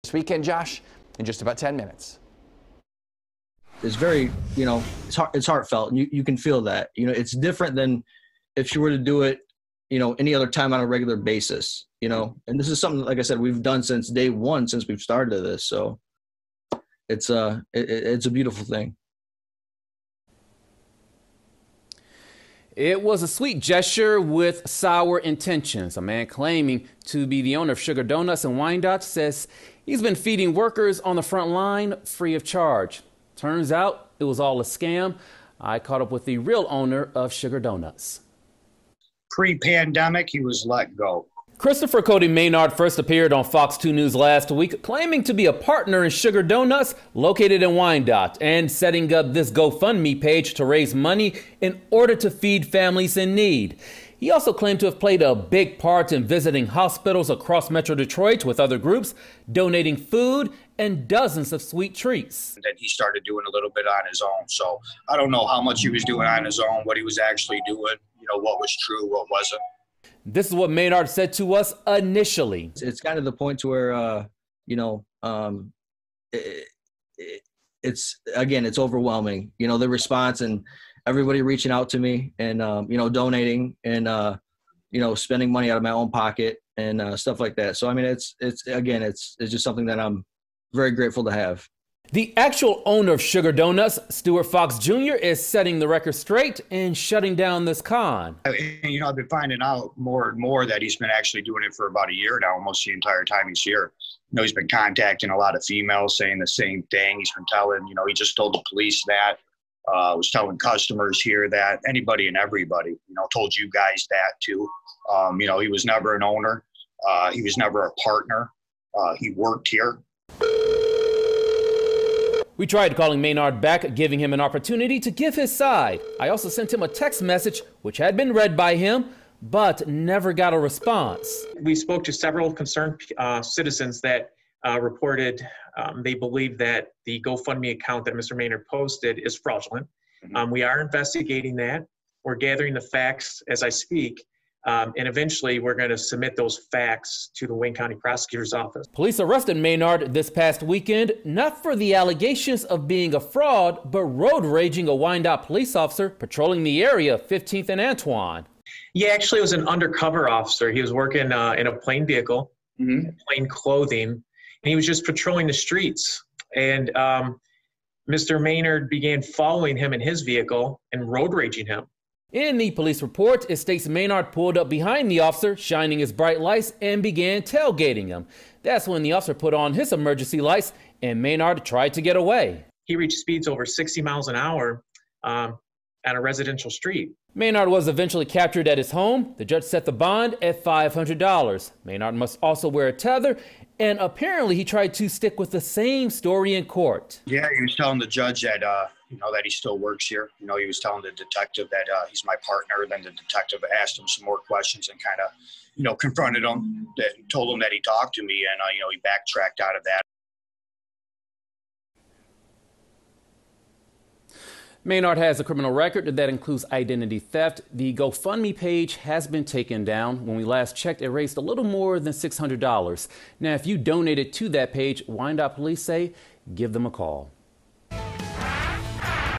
This weekend, Josh, in just about 10 minutes. It's very, it's heartfelt. You can feel that. It's different than if you were to do it, any other time on a regular basis, and this is something, like I said, we've done since day one, since we've started this. So it's a beautiful thing. It was a sweet gesture with sour intentions. A man claiming to be the owner of Sugar Donuts in Wyandotte says he's been feeding workers on the front line free of charge. Turns out it was all a scam. I caught up with the real owner of Sugar Donuts. Pre-pandemic, he was let go. Christopher Cody Maynard first appeared on Fox 2 News last week, claiming to be a partner in Sugar Donuts, located in Wyandotte, and setting up this GoFundMe page to raise money in order to feed families in need. He also claimed to have played a big part in visiting hospitals across Metro Detroit with other groups, donating food and dozens of sweet treats. Then he started doing a little bit on his own. So I don't know how much he was doing on his own, what he was actually doing, what was true, what wasn't. This is what Maynard said to us initially. It's kind of the point to where, it's overwhelming, the response and everybody reaching out to me and, donating and, spending money out of my own pocket and stuff like that. So, I mean, it's just something that I'm very grateful to have. The actual owner of Sugar Donuts, Stuart Fox Jr., is setting the record straight and shutting down this con. I've been finding out more and more that he's been actually doing it for about a year now, almost the entire time he's here. He's been contacting a lot of females saying the same thing. He's been telling, he just told the police that, was telling customers here that, anybody and everybody, told you guys that too. He was never an owner. He was never a partner. He worked here. We tried calling Maynard back, giving him an opportunity to give his side. I also sent him a text message, which had been read by him, but never got a response. We spoke to several concerned citizens that reported they believe that the GoFundMe account that Mr. Maynard posted is fraudulent. We are investigating that. We're gathering the facts as I speak. And eventually, we're going to submit those facts to the Wayne County Prosecutor's Office. Police arrested Maynard this past weekend, not for the allegations of being a fraud, but road raging a Wyandotte police officer patrolling the area of 15th and Antoine. He actually was an undercover officer. He was working in a plain vehicle, plain clothing, and he was just patrolling the streets. And Mr. Maynard began following him in his vehicle and road raging him. In the police report, it states Maynard pulled up behind the officer, shining his bright lights, and began tailgating him. That's when the officer put on his emergency lights, and Maynard tried to get away. He reached speeds over 60 miles an hour at a residential street. Maynard was eventually captured at his home. The judge set the bond at $500. Maynard must also wear a tether, and apparently he tried to stick with the same story in court. Yeah, he was telling the judge that that he still works here. He was telling the detective that he's my partner. Then the detective asked him some more questions and kind of, confronted him, told him that he talked to me, and, he backtracked out of that. Maynard has a criminal record that includes identity theft. The GoFundMe page has been taken down. When we last checked, it raised a little more than $600. Now, if you donated to that page, Wyandotte police say give them a call.